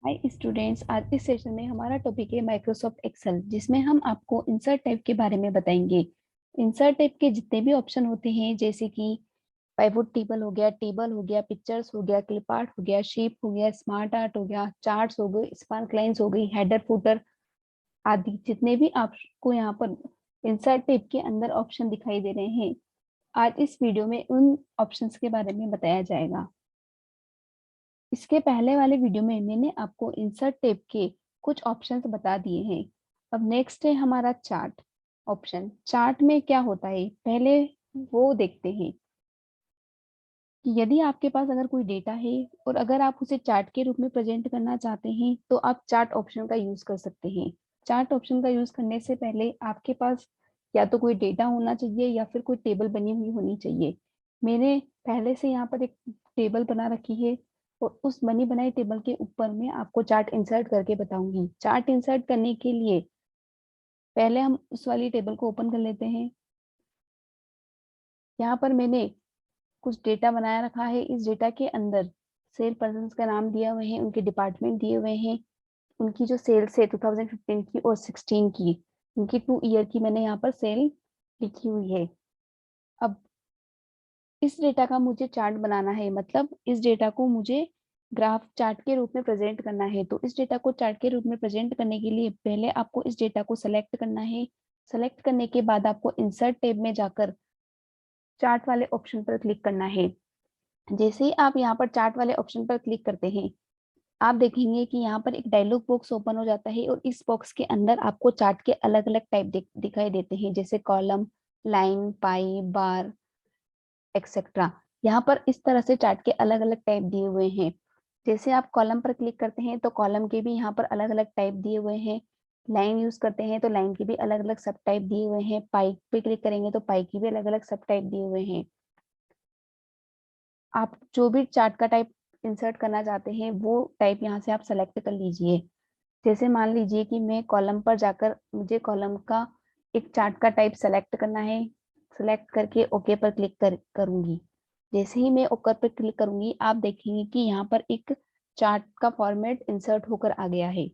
Hi students, आज इस session में हमारा टॉपिक है माइक्रोसॉफ्ट एक्सेल, जिसमें हम आपको इंसर्ट टैब के बारे में बताएंगे। इंसर्ट टैब के जितने भी ऑप्शन होते हैं, जैसे कि पाइवोट टेबल हो गया, पिक्चर्स हो गया, क्लिप आर्ट हो गया, शेप हो गया, स्मार्ट आर्ट हो गया, चार्ट्स हो गए, स्पार्क लाइंस हो गई, हेडर फुटर आदि जितने भी आपको यहाँ पर इंसर्ट टैब के अंदर ऑप्शन दिखाई दे रहे हैं, आज इस वीडियो में उन ऑप्शंस के बारे में बताया जाएगा। इसके पहले वाले वीडियो में मैंने आपको इंसर्ट टैब के कुछ ऑप्शंस बता दिए हैं। अब नेक्स्ट है हमारा चार्ट ऑप्शन। चार्ट में क्या होता है, पहले वो देखते हैं कि यदि आपके पास अगर कोई डेटा है और अगर आप उसे चार्ट के रूप में प्रेजेंट करना चाहते हैं, तो आप चार्ट ऑप्शन का यूज कर सकते हैं। चार्ट ऑप्शन का यूज करने से पहले आपके पास या तो कोई डेटा होना चाहिए या फिर कोई टेबल बनी हुई होनी चाहिए। मैंने पहले से यहाँ पर एक टेबल बना रखी है और उस बनी बनाई टेबल के ऊपर मैं आपको चार्ट इंसर्ट करके बताऊंगी। चार्ट इंसर्ट करने के लिए पहले हम उस वाली टेबल को ओपन कर लेते हैं। यहाँ पर मैंने कुछ डेटा बनाया रखा है। इस डेटा के अंदर सेल पर्सन का नाम दिया हुए हैं, उनके डिपार्टमेंट दिए हुए हैं, उनकी जो सेल्स है 2015 की और 16 की, उनकी 2 ईयर की मैंने यहाँ पर सेल लिखी हुई है। अब इस डेटा का मुझे चार्ट बनाना है, मतलब इस डेटा को मुझे ग्राफ चार्ट के रूप में प्रेजेंट करना है। तो इस डेटा को चार्ट के रूप में प्रेजेंट करने के लिए पहले आपको इस डेटा को सेलेक्ट करना है। सेलेक्ट करने के बाद आपको इंसर्ट टैब में जाकर चार्ट वाले ऑप्शन पर क्लिक करना है। जैसे ही आप यहाँ पर चार्ट वाले ऑप्शन पर क्लिक करते हैं, आप देखेंगे कि यहाँ पर एक डायलॉग बॉक्स ओपन हो जाता है और इस बॉक्स के अंदर आपको चार्ट के अलग अलग टाइप दिखाई देते हैं, जैसे कॉलम, लाइन, पाई, बार, एक्सेट्रा। यहाँ पर इस तरह से चार्ट के अलग अलग टाइप दिए हुए हैं। जैसे आप कॉलम पर क्लिक करते हैं तो कॉलम के भी यहाँ पर अलग अलग टाइप दिए हुए हैं। लाइन यूज करते हैं तो लाइन के भी अलग अलग सब टाइप दिए हुए हैं। पाई पे क्लिक करेंगे तो पाई की भी अलग अलग सब टाइप दिए हुए हैं। आप जो भी चार्ट का टाइप इंसर्ट करना चाहते हैं वो टाइप यहाँ से आप सेलेक्ट कर लीजिए। जैसे मान लीजिए कि मैं कॉलम पर जाकर मुझे कॉलम का एक चार्ट का टाइप सेलेक्ट करना है। सेलेक्ट करके ओके पर क्लिक करूंगी। जैसे ही मैं ओके पर क्लिक करूंगी, आप देखेंगे कि यहाँ पर एक चार्ट का फॉर्मेट इंसर्ट होकर आ गया है।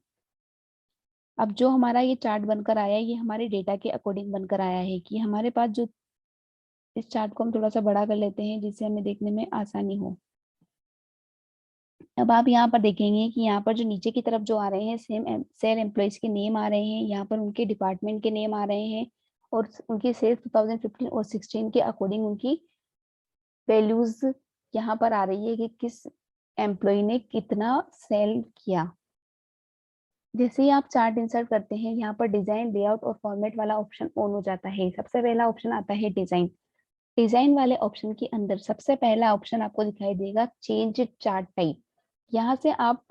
अब जो हमारा ये चार्ट बनकर आया है, ये हमारे डेटा के अकॉर्डिंग बनकर आया है कि हमारे पास जो, इस चार्ट को हम थोड़ा सा बड़ा कर लेते हैं जिससे हमें देखने में आसानी हो। अब आप यहाँ पर देखेंगे कि यहाँ पर जो नीचे की तरफ जो आ रहे हैं सेम सेल एम्प्लॉयज के नेम आ रहे हैं, यहाँ पर उनके डिपार्टमेंट के नेम आ रहे हैं और उनकी सेल्स 2015 और 16 के अकॉर्डिंग उनकी वैल्यूज यहाँ पर आ रही है कि किस एम्प्लॉय ने कितना सेल किया। जैसे ही आप चार्ट इंसर्ट करते हैं, यहाँ पर डिजाइन, लेआउट और फॉर्मेट वाला ऑप्शन ऑन हो जाता है। सबसे पहला ऑप्शन आता है डिजाइन। डिजाइन वाले ऑप्शन के अंदर सबसे पहला ऑप्शन आपको दिखाई देगा चेंज चार्ट टाइप। यहाँ से आप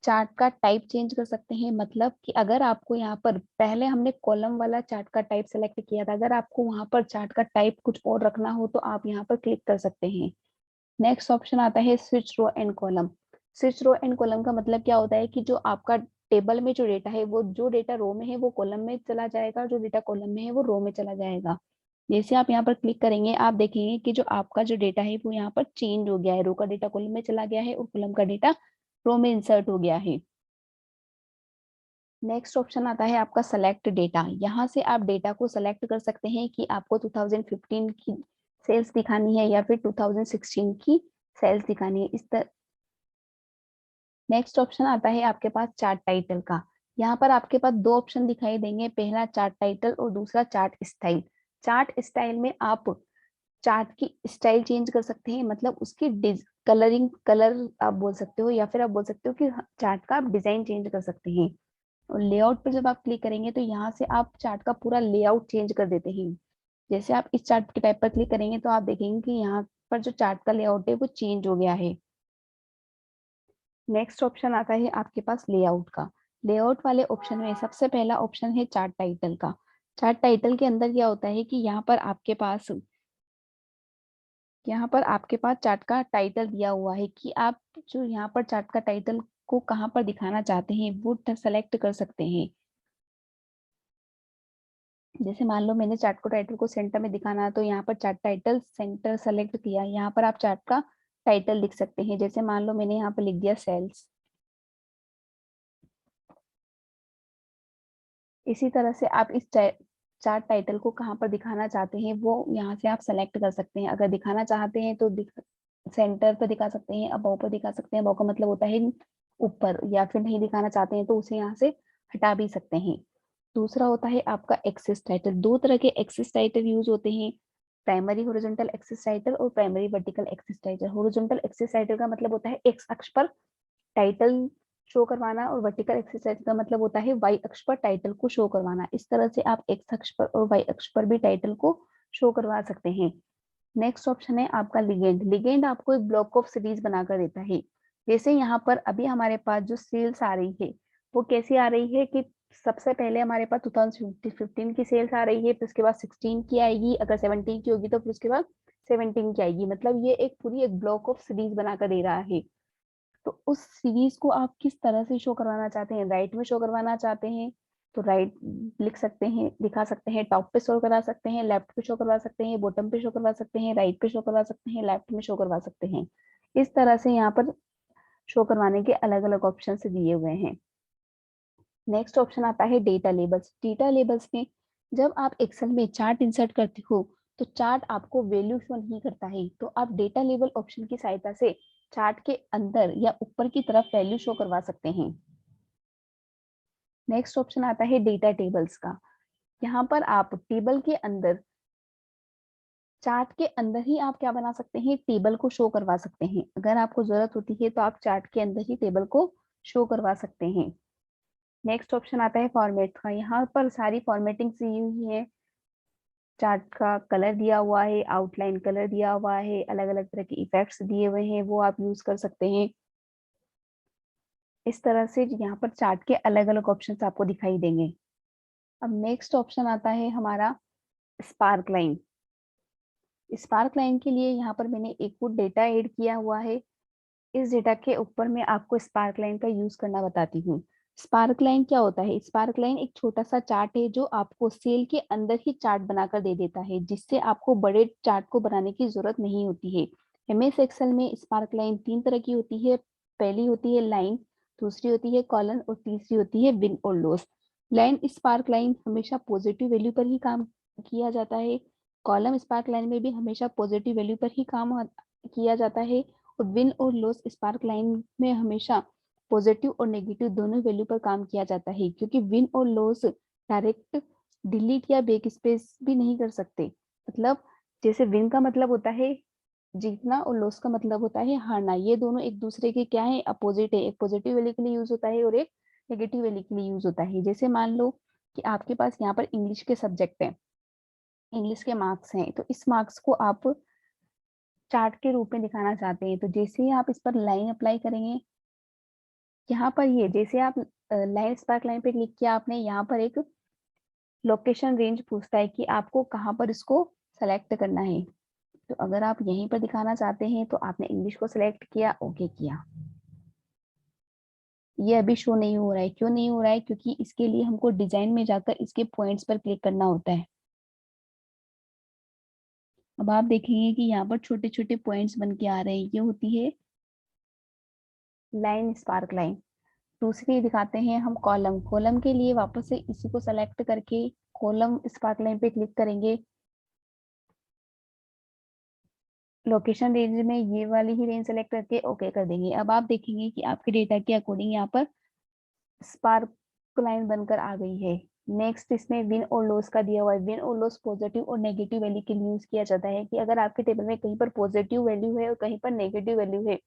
चार्ट का टाइप चेंज कर सकते हैं। मतलब कि अगर आपको यहाँ पर पहले हमने कॉलम वाला चार्ट का टाइप सेलेक्ट किया था, अगर आपको वहां पर चार्ट का टाइप कुछ और रखना हो तो आप यहाँ पर क्लिक कर सकते हैं। नेक्स्ट ऑप्शन आता है switch row and column. Switch row and column का मतलब क्या होता है कि जो आपका टेबल में जो डेटा है, वो जो डेटा रो में है वो कॉलम में चला जाएगा, जो डेटा कॉलम में है वो रो में चला जाएगा। जैसे आप यहाँ पर क्लिक करेंगे, आप देखेंगे कि जो आपका जो डेटा है वो यहाँ पर चेंज हो गया है। रो का डेटा कॉलम में चला गया है और कॉलम का डेटा रो में इंसर्ट हो गया है। नेक्स्ट ऑप्शन आता है आपका सेलेक्ट डेटा। यहाँ से आप डेटा को सेलेक्ट कर सकते हैं कि आपको 2015 की सेल्स दिखानी है या फिर 2016 की सेल्स दिखानी है। इस तरह नेक्स्ट ऑप्शन आता है आपके पास चार्ट टाइटल का। यहाँ पर आपके पास दो ऑप्शन दिखाई देंगे, पहला चार्ट टाइटल और दूसरा चार्ट स्टाइल। चार्ट स्टाइल में आप चार्ट की स्टाइल चेंज कर सकते हैं, मतलब उसकी कलरिंग, कलर आप बोल सकते हो, या फिर आप बोल सकते हो कि चार्ट का आप डिजाइन चेंज कर सकते हैं। और लेआउट पर जब आप क्लिक करेंगे तो यहाँ से आप चार्ट का पूरा लेआउट चेंज कर देते हैं। जैसे आप इस चार्ट के टाइप पर क्लिक करेंगे तो आप देखेंगे कि यहाँ पर जो चार्ट का लेआउट है वो चेंज हो गया है। नेक्स्ट ऑप्शन आता है आपके पास लेआउट का। लेआउट वाले ऑप्शन में सबसे पहला ऑप्शन है चार्ट टाइटल का। चार्ट टाइटल के अंदर क्या होता है कि यहाँ पर आपके पास चार्ट का टाइटल दिया हुआ है कि आप जो यहाँ पर चार्ट का टाइटल को कहाँ पर दिखाना चाहते हैं वो सेलेक्ट कर सकते हैं। जैसे मान लो मैंने चार्ट को टाइटल को सेंटर में दिखाना है तो यहाँ पर चार्ट टाइटल सेंटर सेलेक्ट किया। यहाँ पर आप चार्ट का टाइटल लिख सकते हैं। जैसे मान लो मैंने यहाँ पर लिख दिया सेल्स। इसी तरह से आप इस चार्ट टाइटल को कहाँ पर दिखाना चाहते हैं वो यहाँ से आप सेलेक्ट कर सकते हैं। अगर दिखाना चाहते हैं तो सेंटर पर दिखा सकते हैं, अबव पर दिखा सकते हैं। अबव का मतलब होता है ऊपर, या फिर नहीं दिखाना चाहते हैं तो उसे यहाँ से हटा भी सकते हैं। दूसरा होता है आपका एक्सेस टाइटल। दो तरह के एक्सेस टाइटल यूज होते हैं, प्राइमरी हॉरिजॉन्टल एक्सेस टाइटल और primary vertical access title. Horizontal axis title का मतलब होता है एक्स अक्ष पर टाइटल शो करवाना, और वर्टिकल एक्सेस टाइटल का मतलब होता है वाई अक्ष पर टाइटल को शो करवाना। इस तरह से आप एक्स अक्ष पर और वाई अक्ष पर भी टाइटल को शो करवा सकते हैं। नेक्स्ट ऑप्शन है आपका लिगेंड। लिगेंड आपको एक ब्लॉक ऑफ सीरीज बनाकर देता है। जैसे यहाँ पर अभी हमारे पास जो सेल्स आ रही है वो कैसी आ रही है कि सबसे पहले हमारे पास 2015 की सेल्स आ रही है, फिर उसके बाद 16 की आएगी, अगर 17 की होगी तो फिर उसके बाद 17 की आएगी। मतलब ये एक पूरी एक ब्लॉक ऑफ सीरीज बनाकर दे रहा है। तो उस सीरीज को आप किस तरह से शो करवाना चाहते हैं, राइट में शो करवाना चाहते हैं तो राइट लिख सकते हैं, दिखा सकते हैं, टॉप पे शो करवा सकते हैं, लेफ्ट पे शो करवा सकते हैं, बॉटम पे शो करवा सकते हैं, राइट पे शो करवा सकते हैं, लेफ्ट में शो करवा सकते हैं। इस तरह से यहाँ पर शो करवाने के अलग अलग ऑप्शन दिए हुए हैं। नेक्स्ट ऑप्शन आता है डेटा लेबल्स। डेटा लेबल्स में जब आप एक्सेल में चार्ट इंसर्ट करते हो तो चार्ट आपको वैल्यू शो नहीं करता है, तो आप डेटा लेबल ऑप्शन की सहायता से चार्ट के अंदर या ऊपर की तरफ वैल्यू शो करवा सकते हैं। नेक्स्ट ऑप्शन आता है डेटा टेबल्स का। यहाँ पर आप टेबल के अंदर, चार्ट के अंदर ही आप क्या बना सकते हैं, टेबल को शो करवा सकते हैं। अगर आपको जरूरत होती है तो आप चार्ट के अंदर ही टेबल को शो करवा सकते हैं। नेक्स्ट ऑप्शन आता है फॉर्मेट का। यहाँ पर सारी फॉर्मेटिंग दी हुई है। चार्ट का कलर दिया हुआ है, आउटलाइन कलर दिया हुआ है, अलग अलग तरह के इफेक्ट्स दिए हुए हैं, वो आप यूज कर सकते हैं। इस तरह से यहाँ पर चार्ट के अलग अलग ऑप्शंस आपको दिखाई देंगे। अब नेक्स्ट ऑप्शन आता है हमारा स्पार्क लाइन। स्पार्क लाइन के लिए यहाँ पर मैंने एक फुट डेटा ऐड किया हुआ है। इस डेटा के ऊपर मैं आपको स्पार्क लाइन का यूज करना बताती हूँ। स्पार्क लाइन क्या होता है? स्पार्क लाइन एक छोटा सा चार्ट है जो आपको सेल के अंदर ही चार्ट बनाकर दे देता है, जिससे आपको बड़े चार्ट को बनाने की जरूरत नहीं होती है। एमएस एक्सेल में स्पार्क लाइन तीन तरह की होती है। पहली होती है लाइन, दूसरी होती है कॉलन और तीसरी होती है विन और लॉस। लाइन स्पार्क लाइन हमेशा पॉजिटिव वैल्यू पर ही काम किया जाता है। कॉलम स्पार्क लाइन में भी हमेशा पॉजिटिव वैल्यू पर ही काम किया जाता है। और विन और लॉस स्पार्क लाइन में हमेशा पॉजिटिव और नेगेटिव दोनों वैल्यू पर काम किया जाता है, क्योंकि विन और लॉस डायरेक्ट डिलीट या बैक स्पेस भी नहीं कर सकते। मतलब जैसे विन का मतलब होता है जीतना और लॉस का मतलब होता है हारना। ये दोनों एक दूसरे के क्या है, अपोजिट है। एक पॉजिटिव वैल्यू के लिए यूज होता है और एक नेगेटिव वैल्यू के लिए यूज होता है। जैसे मान लो कि आपके पास यहाँ पर इंग्लिश के सब्जेक्ट है, इंग्लिश के मार्क्स हैं, तो इस मार्क्स को आप चार्ट के रूप में दिखाना चाहते हैं, तो जैसे ही आप इस पर लाइन अप्लाई करेंगे, यहाँ पर ये जैसे आप लाइन स्पार्क लाइन पे क्लिक किया आपने, यहाँ पर एक लोकेशन रेंज पूछता है कि आपको कहाँ पर इसको सेलेक्ट करना है। तो अगर आप यहीं पर दिखाना चाहते हैं तो आपने इंग्लिश को सिलेक्ट किया, ओके किया। ये अभी शो नहीं हो रहा है। क्यों नहीं हो रहा है? क्योंकि इसके लिए हमको डिजाइन में जाकर इसके पॉइंट्स पर क्लिक करना होता है। अब आप देखेंगे कि यहाँ पर छोटे छोटे पॉइंट्स बन के आ रहे हैं, ये होती है लाइन स्पार्क लाइन। दूसरी दिखाते हैं हम कॉलम। कॉलम के लिए वापस से इसी को सेलेक्ट करके कॉलम स्पार्क लाइन पे क्लिक करेंगे। लोकेशन रेंज में ये वाली ही रेंज सेलेक्ट करके ओके कर देंगे। अब आप देखेंगे कि आपके डेटा के अकॉर्डिंग यहाँ पर स्पार्क लाइन बनकर आ गई है। नेक्स्ट इसमें विन और लॉस का दिया हुआ है। विन और लॉस पॉजिटिव और नेगेटिव वैल्यू के लिए यूज किया जाता है कि अगर आपके टेबल में कहीं पर पॉजिटिव वैल्यू है और कहीं पर नेगेटिव वैल्यू है,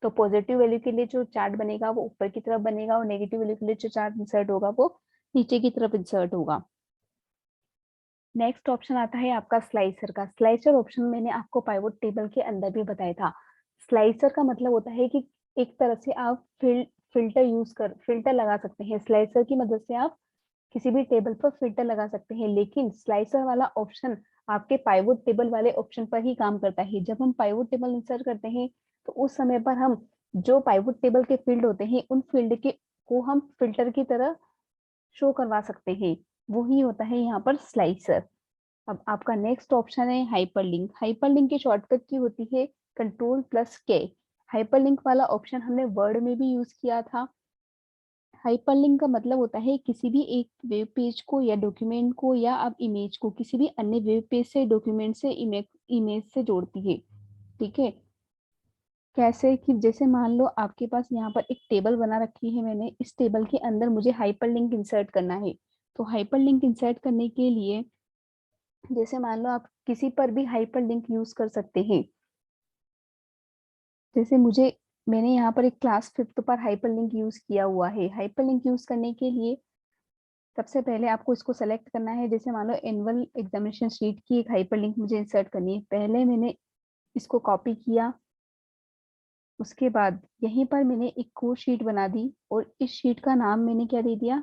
तो पॉजिटिव वैल्यू के लिए जो चार्ट बनेगा वो ऊपर की तरफ बनेगा, और नेगेटिव वैल्यू के लिए जो चार्ट इंसर्ट होगा वो नीचे की तरफ इंसर्ट होगा। नेक्स्ट ऑप्शन आता है आपका स्लाइसर का। स्लाइसर ऑप्शन मैंने आपको पाइवोट टेबल के अंदर भी बताया था। स्लाइसर का मतलब होता है कि एक तरह से आप फिल्टर लगा सकते हैं। स्लाइसर की मदद से आप किसी भी टेबल पर फिल्टर लगा सकते हैं, लेकिन स्लाइसर वाला ऑप्शन आपके पाइवोट टेबल वाले ऑप्शन पर ही काम करता है। जब हम पाइवोट टेबल इंसर्ट करते हैं तो उस समय पर हम जो पाइवोट टेबल के फील्ड होते हैं उन फील्ड के को हम फिल्टर की तरह शो करवा सकते हैं। वो ही होता है यहाँ पर स्लाइसर। अब आपका नेक्स्ट ऑप्शन है हाइपरलिंक। हाइपरलिंक की शॉर्टकट की होती है कंट्रोल प्लस के। हाइपरलिंक वाला ऑप्शन हमने वर्ड में भी यूज किया था। हाइपरलिंक का मतलब होता है किसी भी एक वेब पेज को या डॉक्यूमेंट को या आप इमेज को किसी भी अन्य वेब पेज से, डॉक्यूमेंट से, इमेज से जोड़ती है। ठीक है, कैसे कि जैसे मान लो आपके पास यहाँ पर एक टेबल बना रखी है मैंने, इस टेबल के अंदर मुझे हाइपरलिंक इंसर्ट करना है। तो हाइपरलिंक इंसर्ट करने के लिए जैसे मान लो आप किसी पर भी हाइपरलिंक यूज कर सकते हैं। जैसे मैंने यहाँ पर एक क्लास 5th पर हाइपरलिंक यूज किया हुआ है। हाइपरलिंक यूज करने के लिए सबसे पहले आपको इसको सेलेक्ट करना है। जैसे मान लो एनुअल एग्जामिनेशन शीट की एक हाइपरलिंक मुझे इंसर्ट करनी है। पहले मैंने इसको कॉपी किया, उसके बाद यहीं पर मैंने एक और शीट बना दी और इस शीट का नाम मैंने क्या दे दिया,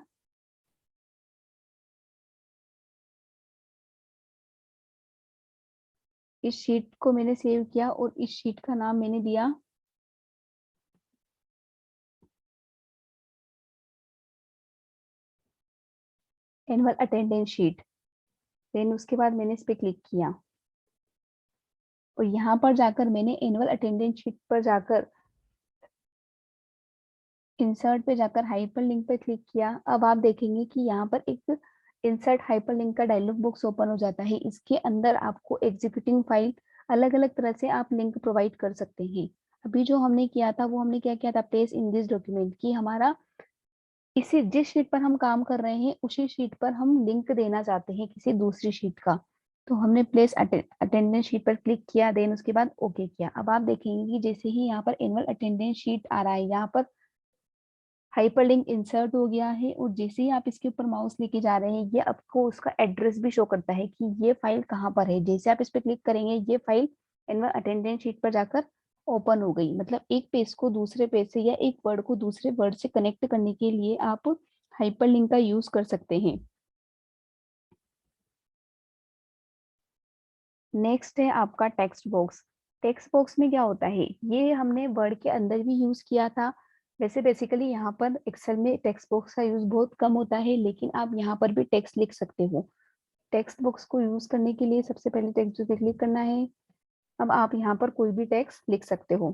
इस शीट को मैंने सेव किया और इस शीट का नाम मैंने दिया एनुअल अटेंडेंस शीट। देन उसके बाद मैंने इस पे क्लिक किया और यहाँ पर जाकर मैंने एनुअल अटेंडेंस शीट पर जाकर इंसर्ट पे जाकर हाइपरलिंक पे क्लिक किया। अब आप देखेंगे कि यहाँ पर एक इंसर्ट हाइपरलिंक का डायलॉग बॉक्स ओपन हो जाता है। इसके अंदर आपको एग्जीक्यूटिंग फाइल अलग अलग तरह से आप लिंक प्रोवाइड कर सकते हैं। अभी जो हमने किया था वो हमने क्या किया था, प्लेस इन दिस डॉक्यूमेंट की हमारा इसी जिस शीट पर हम काम कर रहे हैं उसी शीट पर हम लिंक देना चाहते हैं किसी दूसरी शीट का। तो हमने प्लेस अटेंडेंस शीट पर क्लिक किया, देन उसके बाद ओके किया। अब आप देखेंगे कि जैसे ही यहाँ पर एनुअल अटेंडेंस शीट आ रहा है, यहाँ पर हाइपरलिंक इंसर्ट हो गया है और जैसे ही आप इसके ऊपर माउस लेके जा रहे हैं ये आपको उसका एड्रेस भी शो करता है कि ये फाइल कहाँ पर है। जैसे आप इस पे क्लिक करेंगे ये फाइल एनुअल अटेंडेंस शीट पर जाकर ओपन हो गई। मतलब एक पेज को दूसरे पेज से या एक वर्ड को दूसरे वर्ड से कनेक्ट करने के लिए आप हाइपरलिंक का यूज कर सकते हैं। नेक्स्ट है आपका टेक्स्ट बॉक्स। टेक्स्ट बॉक्स में क्या होता है, ये हमने वर्ड के अंदर भी यूज किया था। वैसे बेसिकली यहाँ पर एक्सेल में टेक्स्ट बॉक्स का यूज बहुत कम होता है, लेकिन आप यहाँ पर भी टेक्स्ट लिख सकते हो। टेक्स्ट बॉक्स को यूज करने के लिए सबसे पहले टेक्स्ट पे क्लिक करना है। अब आप यहाँ पर कोई भी टेक्स्ट लिख सकते हो।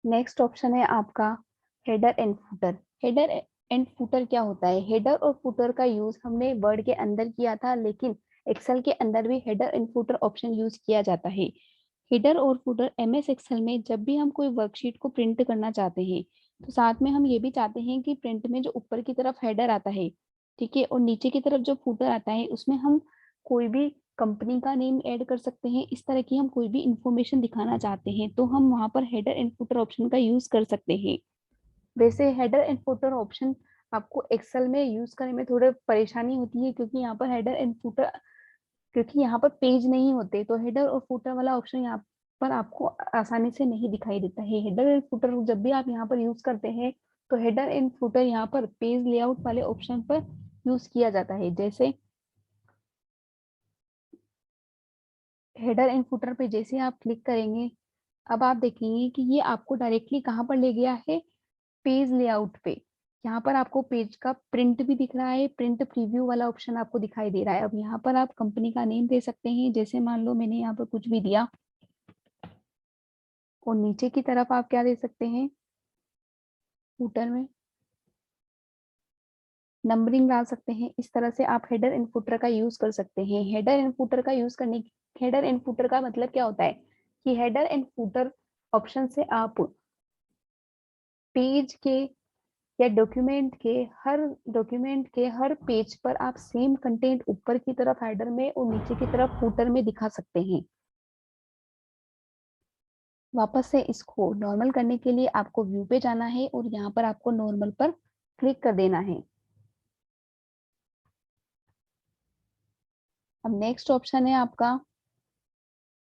नेक्स्ट ऑप्शन है आपका header and footer. Header and footer क्या होता है, हेडर और फुटर का यूज हमने वर्ड के अंदर किया था, लेकिन एक्सेल के अंदर भी header and footer option use किया जाता है। हेडर और फुटर एमएस एक्सेल में जब भी हम कोई वर्कशीट को प्रिंट करना चाहते हैं तो साथ में हम ये भी चाहते हैं कि प्रिंट में जो ऊपर की तरफ हेडर आता है, ठीक है, और नीचे की तरफ जो फुटर आता है उसमें हम कोई भी कंपनी का नेम ऐड कर सकते हैं। इस तरह की हम कोई भी इंफॉर्मेशन दिखाना चाहते हैं तो हम वहां पर हेडर एंड फुटर ऑप्शन का यूज कर सकते हैं। वैसे हेडर एंड फुटर ऑप्शन आपको एक्सेल में यूज करने में थोड़ी परेशानी होती है क्योंकि यहाँ पर हेडर एंड फुटर, क्योंकि यहाँ पर पेज नहीं होते तो हेडर और फुटर वाला ऑप्शन यहाँ पर आपको आसानी से नहीं दिखाई देता है। हेडर एंड फुटर जब भी आप यहाँ पर यूज करते हैं तो हेडर एंड फुटर यहाँ पर पेज लेआउट वाले ऑप्शन पर यूज किया जाता है। जैसे हेडर एंड फुटर पे जैसे आप क्लिक करेंगे, अब आप देखेंगे कि ये आपको डायरेक्टली कहाँ पर ले गया है, पेज लेआउट पे। यहाँ पर आपको पेज का प्रिंट भी दिख रहा है, प्रिंट प्रीव्यू वाला ऑप्शन आपको दिखाई दे रहा है। अब यहाँ पर आप कंपनी का नेम दे सकते हैं, जैसे मान लो मैंने यहाँ पर कुछ भी दिया और नीचे की तरफ आप क्या दे सकते हैं, फुटर में नंबरिंग डाल सकते हैं। इस तरह से आप हेडर एंड फुटर का यूज कर सकते हैं। हेडर एंड फुटर का यूज करने, हेडर एंड फुटर का मतलब क्या होता है कि हेडर एंड फुटर ऑप्शन से आप पेज के या डॉक्यूमेंट के हर पेज पर आप सेम कंटेंट ऊपर की तरफ हेडर में और नीचे की तरफ फुटर में दिखा सकते हैं। वापस से इसको नॉर्मल करने के लिए आपको व्यू पे जाना है और यहाँ पर आपको नॉर्मल पर क्लिक कर देना है। अब नेक्स्ट ऑप्शन है आपका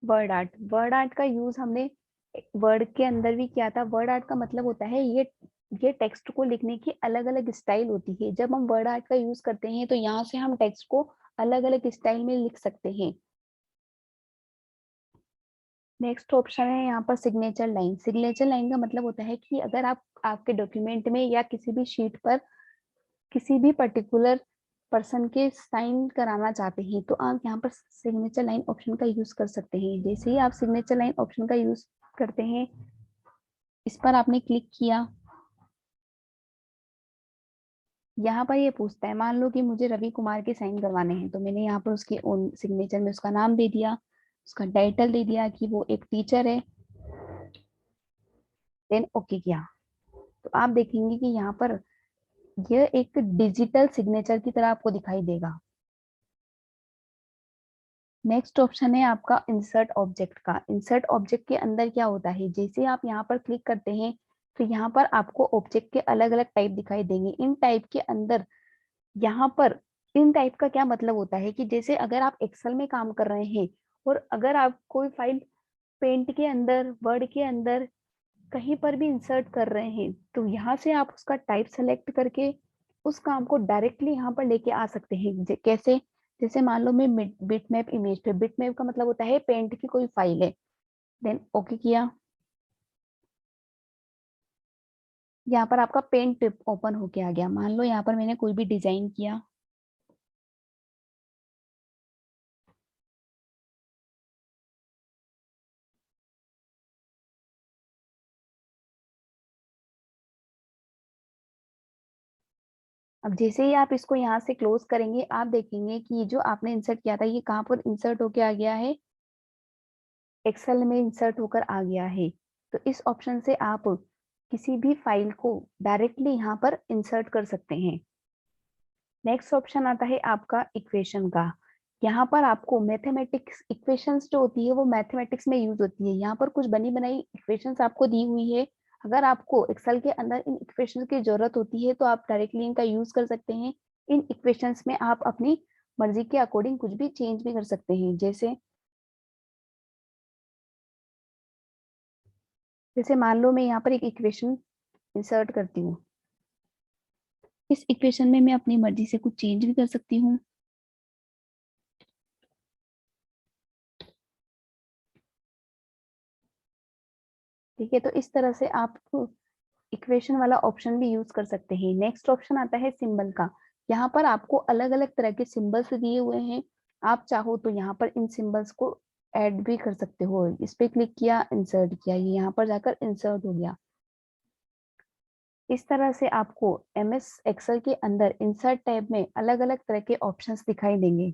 वर्ड आर्ट। वर्ड आर्ट का यूज हमने वर्ड के अंदर भी किया था। वर्ड आर्ट का मतलब होता है ये टेक्स्ट को लिखने की अलग अलग स्टाइल होती है। जब हम वर्ड आर्ट का यूज करते हैं तो यहाँ से हम टेक्स्ट को अलग अलग स्टाइल में लिख सकते हैं। नेक्स्ट ऑप्शन है यहाँ पर सिग्नेचर लाइन। सिग्नेचर लाइन का मतलब होता है कि अगर आप आपके डॉक्यूमेंट में या किसी भी शीट पर किसी भी पर्टिकुलर पर्सन के साइन कराना चाहते हैं तो आप यहाँ पर सिग्नेचर लाइन ऑप्शन का यूज कर सकते हैं। जैसे ही आप सिग्नेचर लाइन ऑप्शन का यूज करते हैं, इस पर आपने क्लिक किया, यहाँ पर ये पूछता है, मान लो कि मुझे रवि कुमार के साइन करवाने हैं, तो मैंने यहाँ पर उसके ओन सिग्नेचर में उसका नाम दे दिया, उसका टाइटल दे दिया कि वो एक टीचर है, देन ओके किया। तो आप देखेंगे कि यहाँ पर यह एक डिजिटल सिग्नेचर की तरह आपको दिखाई देगा। नेक्स्ट ऑप्शन है आपका इंसर्ट ऑब्जेक्ट का। इंसर्ट ऑब्जेक्ट के अंदर क्या होता है, जैसे आप यहाँ पर क्लिक करते हैं तो यहाँ पर आपको ऑब्जेक्ट के अलग अलग टाइप दिखाई देंगे। इन टाइप के अंदर यहाँ पर इन टाइप का क्या मतलब होता है कि जैसे अगर आप एक्सेल में काम कर रहे हैं और अगर आप कोई फाइल पेंट के अंदर, वर्ड के अंदर कहीं पर भी इंसर्ट कर रहे हैं, तो यहाँ से आप उसका टाइप सेलेक्ट करके उस काम को डायरेक्टली यहाँ पर लेके आ सकते हैं। कैसे, जैसे मान लो मैं बिटमैप इमेज पे, बिटमैप का मतलब होता है पेंट की कोई फाइल है, देन ओके किया, यहाँ पर आपका पेंट ओपन होके आ गया। मान लो यहाँ पर मैंने कोई भी डिजाइन किया, अब जैसे ही आप इसको यहाँ से क्लोज करेंगे, आप देखेंगे कि ये जो आपने इंसर्ट किया था ये कहाँ पर इंसर्ट होके आ गया है, एक्सेल में इंसर्ट होकर आ गया है। तो इस ऑप्शन से आप किसी भी फाइल को डायरेक्टली यहाँ पर इंसर्ट कर सकते हैं। नेक्स्ट ऑप्शन आता है आपका इक्वेशन का। यहाँ पर आपको मैथमेटिक्स इक्वेशंस जो होती है वो मैथमेटिक्स में यूज होती है। यहाँ पर कुछ बनी बनाई इक्वेशंस आपको दी हुई है, अगर आपको एक्सेल के अंदर इन इक्वेशंस की जरूरत होती है तो आप डायरेक्टली इनका यूज कर सकते हैं। इन इक्वेशंस में आप अपनी मर्जी के अकॉर्डिंग कुछ भी चेंज भी कर सकते हैं। जैसे जैसे मान लो मैं यहाँ पर एक इक्वेशन इंसर्ट करती हूँ, इस इक्वेशन में मैं अपनी मर्जी से कुछ चेंज भी कर सकती हूँ। ठीक है, तो इस तरह से आप इक्वेशन वाला ऑप्शन भी यूज कर सकते हैं। नेक्स्ट ऑप्शन आता है सिंबल का। यहाँ पर आपको अलग अलग तरह के सिंबल्स दिए हुए हैं, आप चाहो तो यहाँ पर इन सिंबल्स को ऐड भी कर सकते हो। इस पे क्लिक किया, इंसर्ट किया, ये यहाँ पर जाकर इंसर्ट हो गया। इस तरह से आपको एमएस एक्सेल के अंदर इंसर्ट टैब में अलग अलग तरह के ऑप्शंस दिखाई देंगे।